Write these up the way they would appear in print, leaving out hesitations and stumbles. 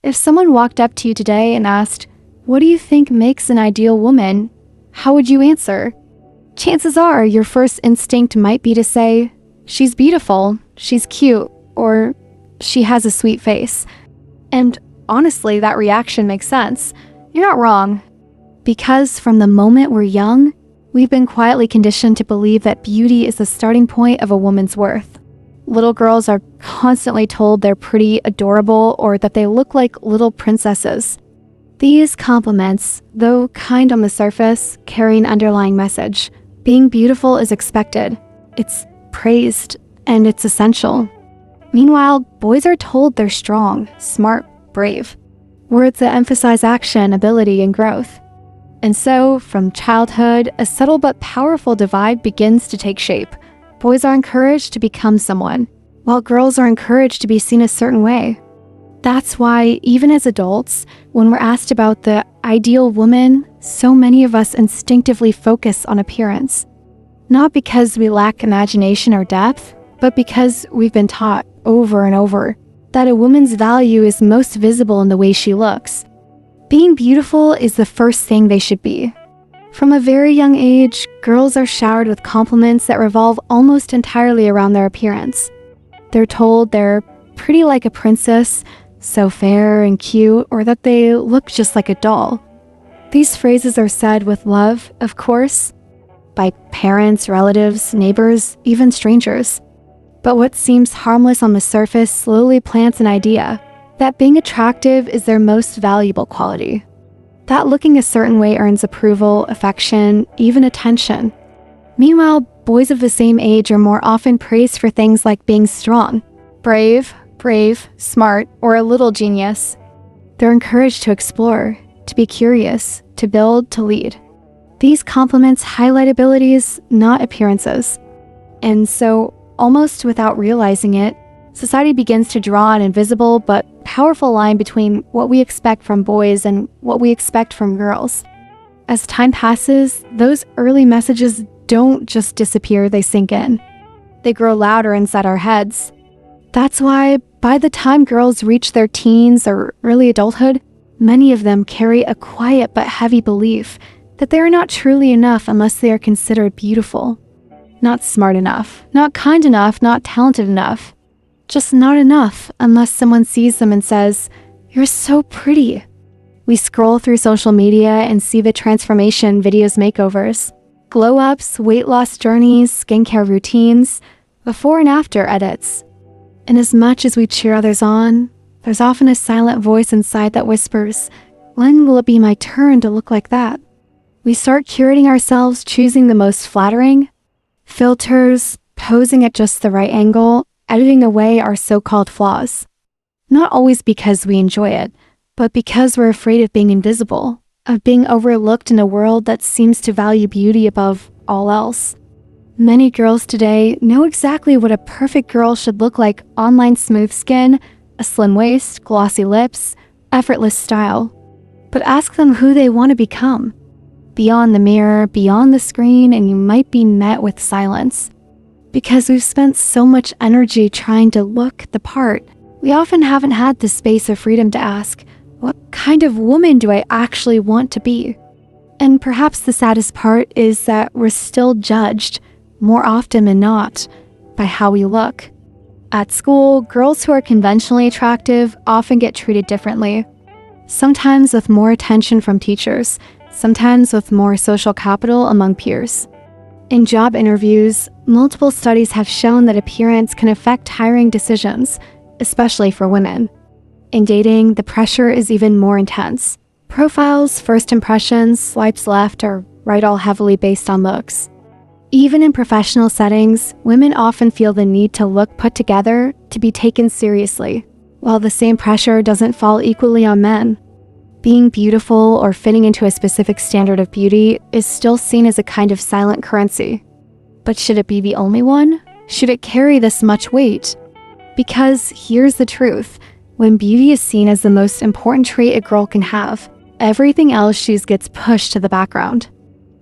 If someone walked up to you today and asked, "What do you think makes an ideal woman?" how would you answer? Chances are your first instinct might be to say, "She's beautiful, she's cute," or "she has a sweet face." And honestly, that reaction makes sense. You're not wrong. Because from the moment we're young, we've been quietly conditioned to believe that beauty is the starting point of a woman's worth. Little girls are constantly told they're pretty, adorable, or that they look like little princesses. These compliments, though kind on the surface, carry an underlying message. Being beautiful is expected, it's praised, and it's essential. Meanwhile, boys are told they're strong, smart, brave. Words that emphasize action, ability, and growth. And so, from childhood, a subtle but powerful divide begins to take shape. Boys are encouraged to become someone, while girls are encouraged to be seen a certain way. That's why, even as adults, when we're asked about the ideal woman, so many of us instinctively focus on appearance. Not because we lack imagination or depth, but because we've been taught over and over that a woman's value is most visible in the way she looks. Being beautiful is the first thing they should be. From a very young age, girls are showered with compliments that revolve almost entirely around their appearance. They're told they're pretty like a princess, so fair and cute, or that they look just like a doll. These phrases are said with love, of course, by parents, relatives, neighbors, even strangers. But what seems harmless on the surface slowly plants an idea that being attractive is their most valuable quality. That looking a certain way earns approval, affection, even attention. Meanwhile, boys of the same age are more often praised for things like being strong, brave, smart, or a little genius. They're encouraged to explore, to be curious, to build, to lead. These compliments highlight abilities, not appearances. And so, almost without realizing it, society begins to draw an invisible but powerful line between what we expect from boys and what we expect from girls. As time passes, those early messages don't just disappear, they sink in. They grow louder inside our heads. That's why, by the time girls reach their teens or early adulthood, many of them carry a quiet but heavy belief that they are not truly enough unless they are considered beautiful. Not smart enough, not kind enough, not talented enough. Just not enough unless someone sees them and says, "You're so pretty." We scroll through social media and see the transformation videos, makeovers, glow-ups, weight loss journeys, skincare routines, before and after edits. And as much as we cheer others on, there's often a silent voice inside that whispers, "When will it be my turn to look like that?" We start curating ourselves, choosing the most flattering filters, posing at just the right angle, editing away our so-called flaws. Not always because we enjoy it, but because we're afraid of being invisible, of being overlooked in a world that seems to value beauty above all else. Many girls today know exactly what a perfect girl should look like: online smooth skin, a slim waist, glossy lips, effortless style. But ask them who they want to become. Beyond the mirror, beyond the screen, and you might be met with silence. Because we've spent so much energy trying to look the part, we often haven't had the space or freedom to ask, what kind of woman do I actually want to be? And perhaps the saddest part is that we're still judged, more often than not, by how we look. At school, girls who are conventionally attractive often get treated differently. Sometimes with more attention from teachers, sometimes with more social capital among peers. In job interviews, multiple studies have shown that appearance can affect hiring decisions, especially for women. In dating, the pressure is even more intense. Profiles, first impressions, swipes left, or right all heavily based on looks. Even in professional settings, women often feel the need to look put together to be taken seriously, while the same pressure doesn't fall equally on men. Being beautiful or fitting into a specific standard of beauty is still seen as a kind of silent currency. But should it be the only one? Should it carry this much weight? Because here's the truth. When beauty is seen as the most important trait a girl can have, everything else she gets pushed to the background.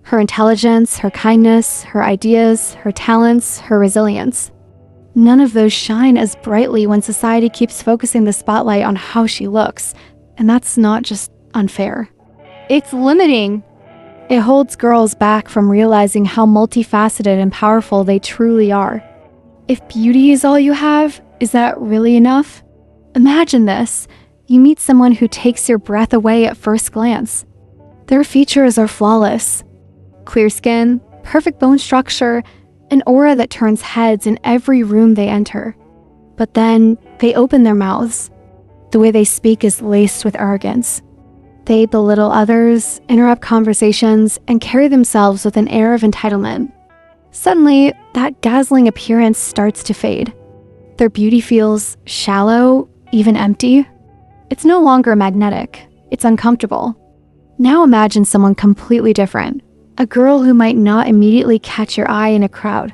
Her intelligence, her kindness, her ideas, her talents, her resilience. None of those shine as brightly when society keeps focusing the spotlight on how she looks, and that's not just unfair. It's limiting. It holds girls back from realizing how multifaceted and powerful they truly are. If beauty is all you have, is that really enough? Imagine this. You meet someone who takes your breath away at first glance. Their features are flawless. Clear skin, perfect bone structure, an aura that turns heads in every room they enter. But then they open their mouths. The way they speak is laced with arrogance. They belittle others, interrupt conversations, and carry themselves with an air of entitlement. Suddenly, that dazzling appearance starts to fade. Their beauty feels shallow, even empty. It's no longer magnetic. It's uncomfortable. Now imagine someone completely different. A girl who might not immediately catch your eye in a crowd.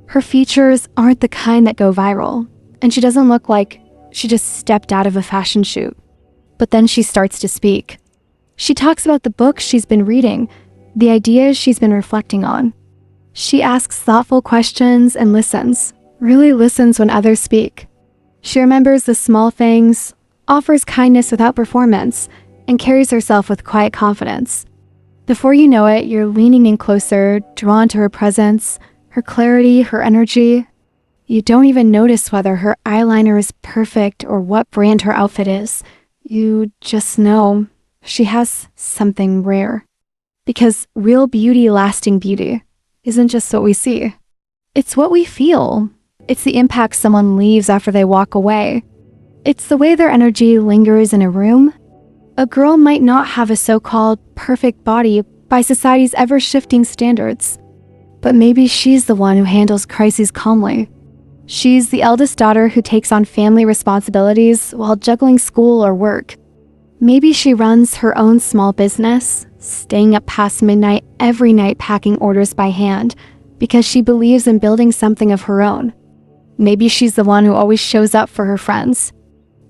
Her features aren't the kind that go viral, and she doesn't look like she just stepped out of a fashion shoot. But then she starts to speak. She talks about the books she's been reading, the ideas she's been reflecting on. She asks thoughtful questions and listens, really listens when others speak. She remembers the small things, offers kindness without performance, and carries herself with quiet confidence. Before you know it, you're leaning in closer, drawn to her presence, her clarity, her energy. You don't even notice whether her eyeliner is perfect or what brand her outfit is. You just know she has something rare. Because real beauty, lasting beauty, isn't just what we see. It's what we feel. It's the impact someone leaves after they walk away. It's the way their energy lingers in a room. A girl might not have a so-called perfect body by society's ever-shifting standards, but maybe she's the one who handles crises calmly. She's the eldest daughter who takes on family responsibilities while juggling school or work. Maybe she runs her own small business, staying up past midnight every night packing orders by hand because she believes in building something of her own. Maybe she's the one who always shows up for her friends.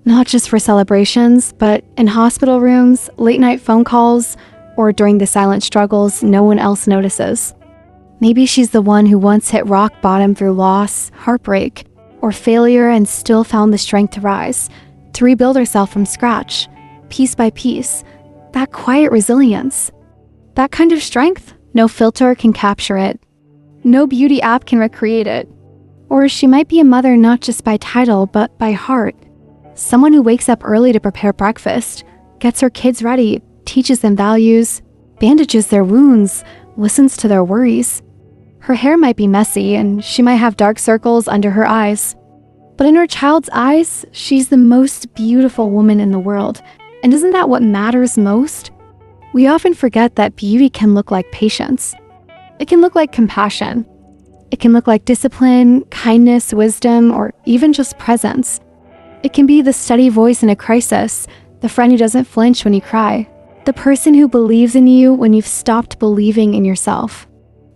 Not just for celebrations, but in hospital rooms, late-night phone calls, or during the silent struggles no one else notices. Maybe she's the one who once hit rock bottom through loss, heartbreak, or failure and still found the strength to rise, to rebuild herself from scratch, piece by piece. That quiet resilience. That kind of strength, no filter can capture it. No beauty app can recreate it. Or she might be a mother not just by title, but by heart. Someone who wakes up early to prepare breakfast, gets her kids ready, teaches them values, bandages their wounds, listens to their worries. Her hair might be messy and she might have dark circles under her eyes. But in her child's eyes, she's the most beautiful woman in the world. And isn't that what matters most? We often forget that beauty can look like patience. It can look like compassion. It can look like discipline, kindness, wisdom, or even just presence. It can be the steady voice in a crisis, the friend who doesn't flinch when you cry, the person who believes in you when you've stopped believing in yourself.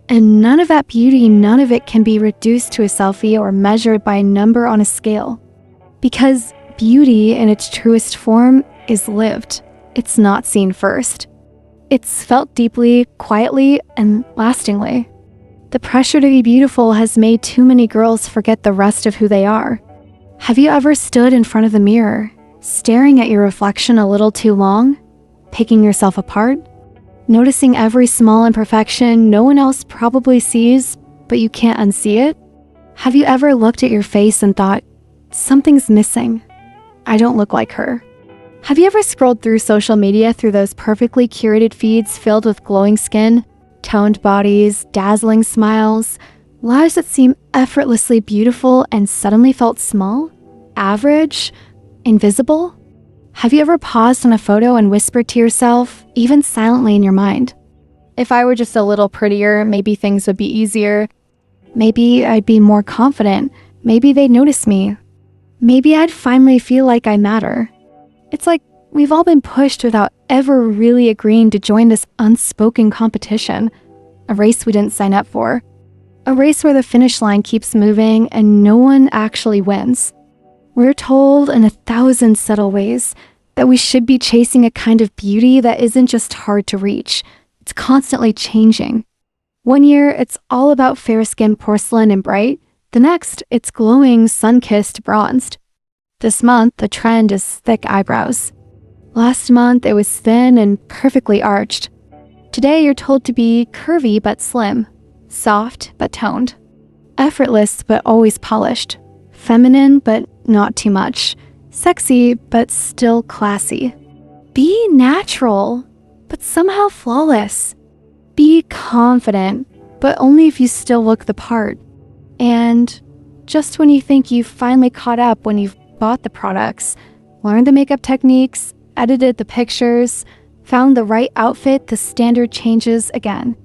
And none of that beauty, none of it can be reduced to a selfie or measured by a number on a scale. Because beauty in its truest form is lived. It's not seen first. It's felt deeply, quietly, and lastingly. The pressure to be beautiful has made too many girls forget the rest of who they are. Have you ever stood in front of the mirror, staring at your reflection a little too long, picking yourself apart, noticing every small imperfection no one else probably sees, but you can't unsee it? Have you ever looked at your face and thought, something's missing? I don't look like her. Have you ever scrolled through social media through those perfectly curated feeds filled with glowing skin, toned bodies, dazzling smiles, lives that seem effortlessly beautiful and suddenly felt small, average, invisible? Have you ever paused on a photo and whispered to yourself, even silently in your mind, if I were just a little prettier, maybe things would be easier. Maybe I'd be more confident. Maybe they'd notice me. Maybe I'd finally feel like I matter. It's like we've all been pushed without ever really agreeing to join this unspoken competition, a race we didn't sign up for. A race where the finish line keeps moving and no one actually wins. We're told in 1,000 subtle ways that we should be chasing a kind of beauty that isn't just hard to reach. It's constantly changing. One year, it's all about fair-skinned porcelain and bright. The next, it's glowing, sun-kissed, bronzed. This month, the trend is thick eyebrows. Last month, it was thin and perfectly arched. Today, you're told to be curvy but slim, soft but toned, effortless but always polished, feminine but not too much, sexy but still classy. Be natural, but somehow flawless. Be confident, but only if you still look the part. And just when you think you've finally caught up when you've bought the products, learned the makeup techniques, edited the pictures, found the right outfit, the standard changes again.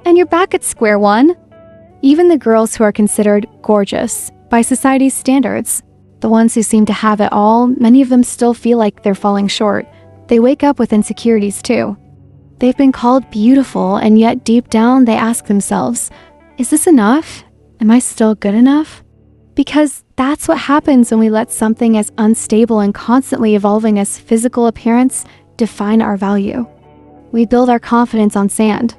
And you're back at square one. Even the girls who are considered gorgeous by society's standards, the ones who seem to have it all, many of them still feel like they're falling short. They wake up with insecurities too. They've been called beautiful, and yet deep down they ask themselves, is this enough? Am I still good enough? Because that's what happens when we let something as unstable and constantly evolving as physical appearance define our value. We build our confidence on sand.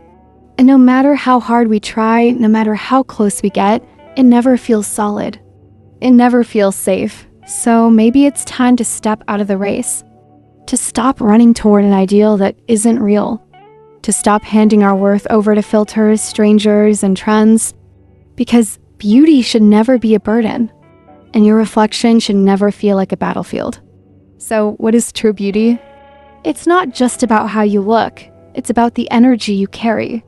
And no matter how hard we try, no matter how close we get, it never feels solid. It never feels safe. So maybe it's time to step out of the race. To stop running toward an ideal that isn't real. To stop handing our worth over to filters, strangers, and trends. Because beauty should never be a burden. And your reflection should never feel like a battlefield. So what is true beauty? It's not just about how you look. It's about the energy you carry.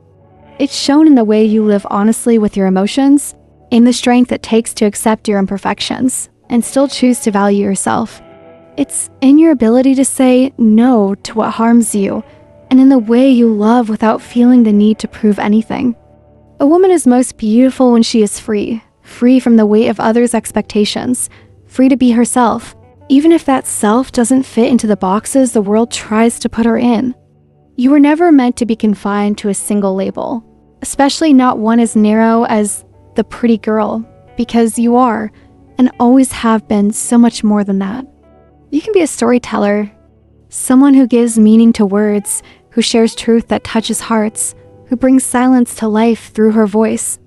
It's shown in the way you live honestly with your emotions, in the strength it takes to accept your imperfections, and still choose to value yourself. It's in your ability to say no to what harms you, and in the way you love without feeling the need to prove anything. A woman is most beautiful when she is free from the weight of others' expectations, free to be herself, even if that self doesn't fit into the boxes the world tries to put her in. You were never meant to be confined to a single label, especially not one as narrow as the pretty girl, because you are, and always have been, so much more than that. You can be a storyteller, someone who gives meaning to words, who shares truth that touches hearts, who brings silence to life through her voice.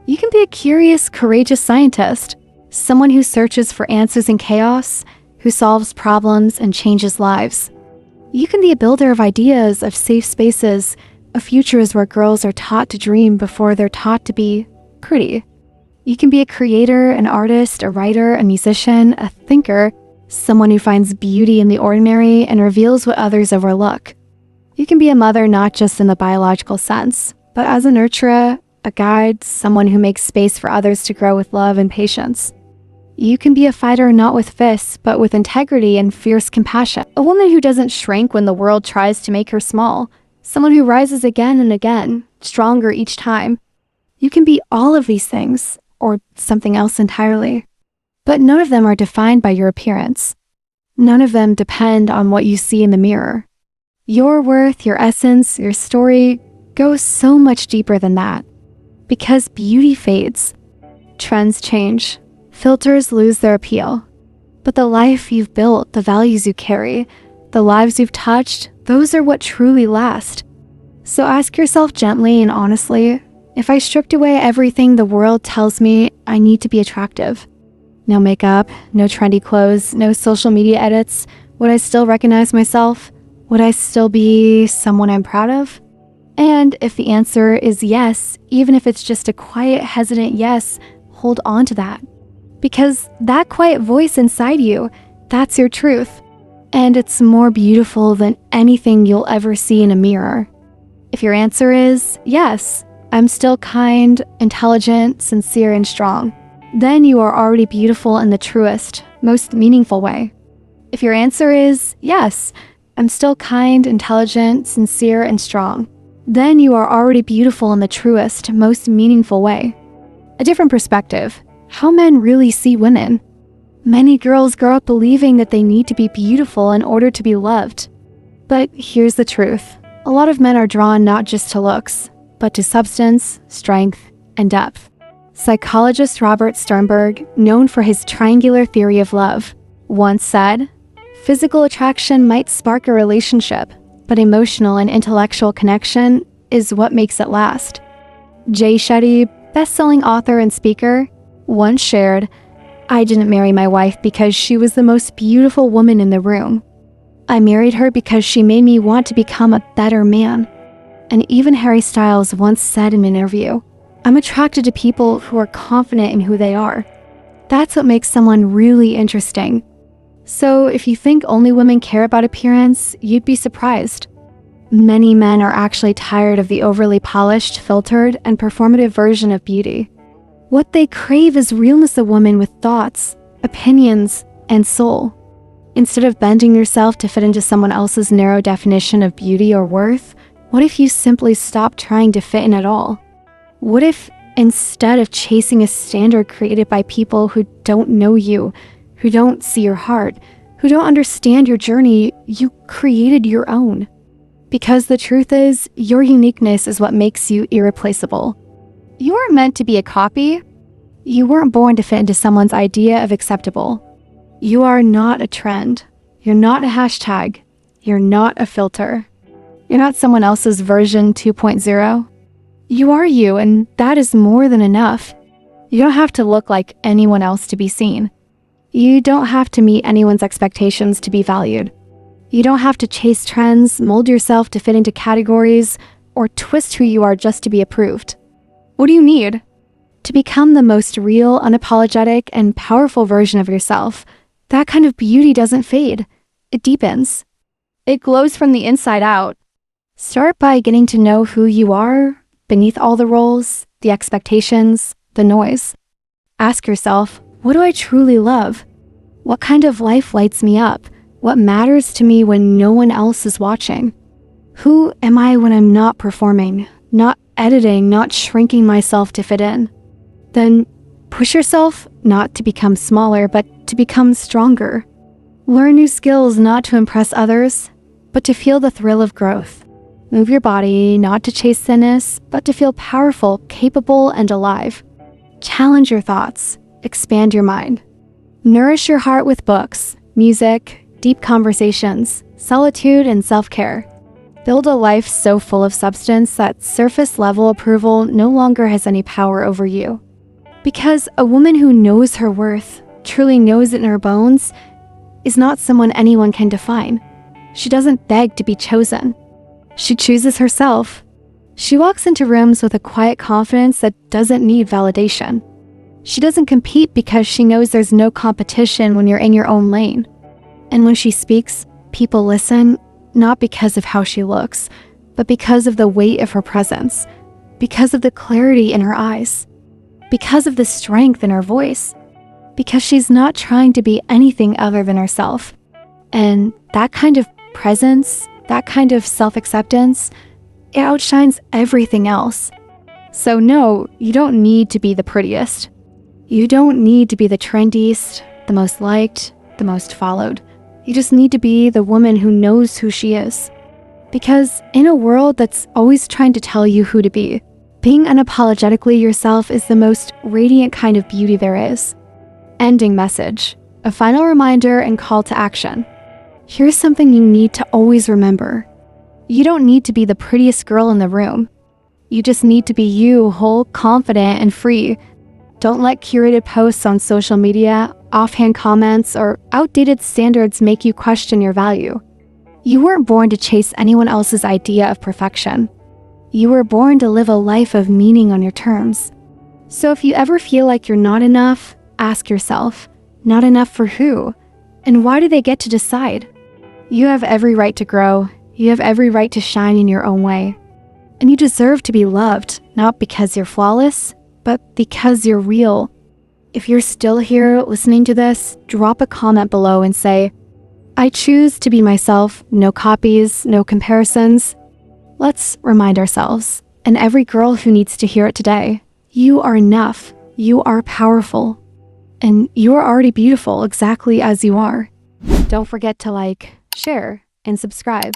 You can be a curious, courageous scientist, someone who searches for answers in chaos, who solves problems and changes lives. You can be a builder of ideas, of safe spaces, of futures where girls are taught to dream before they're taught to be pretty. You can be a creator, an artist, a writer, a musician, a thinker, someone who finds beauty in the ordinary and reveals what others overlook. You can be a mother not just in the biological sense, but as a nurturer, a guide, someone who makes space for others to grow with love and patience. You can be a fighter not with fists, but with integrity and fierce compassion. A woman who doesn't shrink when the world tries to make her small. Someone who rises again and again, stronger each time. You can be all of these things, or something else entirely. But none of them are defined by your appearance. None of them depend on what you see in the mirror. Your worth, your essence, your story goes so much deeper than that. Because beauty fades. Trends change. Filters lose their appeal. But the life you've built, the values you carry, the lives you've touched, those are what truly last. So ask yourself gently and honestly, if I stripped away everything the world tells me I need to be attractive, no makeup, no trendy clothes, no social media edits, would I still recognize myself? Would I still be someone I'm proud of? And if the answer is yes, even if it's just a quiet, hesitant yes, hold on to that. Because that quiet voice inside you, that's your truth. And it's more beautiful than anything you'll ever see in a mirror. If your answer is yes, I'm still kind, intelligent, sincere, and strong, then you are already beautiful in the truest, most meaningful way. If your answer is yes, I'm still kind, intelligent, sincere, and strong, then you are already beautiful in the truest, most meaningful way. A different perspective. How men really see women. Many girls grow up believing that they need to be beautiful in order to be loved. But here's the truth. A lot of men are drawn not just to looks, but to substance, strength, and depth. Psychologist Robert Sternberg, known for his triangular theory of love, once said, "Physical attraction might spark a relationship, but emotional and intellectual connection is what makes it last." Jay Shetty, best-selling author and speaker, once shared, "I didn't marry my wife because she was the most beautiful woman in the room. I married her because she made me want to become a better man." And even Harry Styles once said in an interview, "I'm attracted to people who are confident in who they are." That's what makes someone really interesting. So if you think only women care about appearance, you'd be surprised. Many men are actually tired of the overly polished, filtered, and performative version of beauty. What they crave is realness of women with thoughts, opinions, and soul. Instead of bending yourself to fit into someone else's narrow definition of beauty or worth, what if you simply stop trying to fit in at all? What if, instead of chasing a standard created by people who don't know you, who don't see your heart, who don't understand your journey, you created your own? Because the truth is, your uniqueness is what makes you irreplaceable. You aren't meant to be a copy. You weren't born to fit into someone's idea of acceptable. You are not a trend. You're not a hashtag. You're not a filter. You're not someone else's version 2.0. You are you, and that is more than enough. You don't have to look like anyone else to be seen. You don't have to meet anyone's expectations to be valued. You don't have to chase trends, mold yourself to fit into categories, or twist who you are just to be approved. What do you need? To become the most real, unapologetic, and powerful version of yourself. That kind of beauty doesn't fade. It deepens. It glows from the inside out. Start by getting to know who you are, beneath all the roles, the expectations, the noise. Ask yourself, what do I truly love? What kind of life lights me up? What matters to me when no one else is watching? Who am I when I'm not performing, not editing, not shrinking myself to fit in? Then push yourself not to become smaller, but to become stronger. Learn new skills not to impress others, but to feel the thrill of growth. Move your body not to chase thinness, but to feel powerful, capable, and alive. Challenge your thoughts. Expand your mind. Nourish your heart with books, music, deep conversations, solitude, and self-care. Build a life so full of substance that surface-level approval no longer has any power over you. Because a woman who knows her worth, truly knows it in her bones, is not someone anyone can define. She doesn't beg to be chosen. She chooses herself. She walks into rooms with a quiet confidence that doesn't need validation. She doesn't compete because she knows there's no competition when you're in your own lane. And when she speaks, people listen, not because of how she looks, but because of the weight of her presence, because of the clarity in her eyes, because of the strength in her voice, because she's not trying to be anything other than herself. And that kind of presence, that kind of self-acceptance, it outshines everything else. So no, you don't need to be the prettiest. You don't need to be the trendiest, the most liked, the most followed. You just need to be the woman who knows who she is. Because in a world that's always trying to tell you who to be, being unapologetically yourself is the most radiant kind of beauty there is. Ending message. A final reminder and call to action. Here's something you need to always remember. You don't need to be the prettiest girl in the room. You just need to be you, whole, confident, and free. Don't let curated posts on social media, offhand comments, or outdated standards make you question your value. You weren't born to chase anyone else's idea of perfection. You were born to live a life of meaning on your terms. So if you ever feel like you're not enough, ask yourself, not enough for who? And why do they get to decide? You have every right to grow. You have every right to shine in your own way. And you deserve to be loved, not because you're flawless, but because you're real. If you're still here listening to this, drop a comment below and say, I choose to be myself, no copies, no comparisons. Let's remind ourselves, and every girl who needs to hear it today, you are enough, you are powerful, and you are already beautiful exactly as you are. Don't forget to like, share, and subscribe.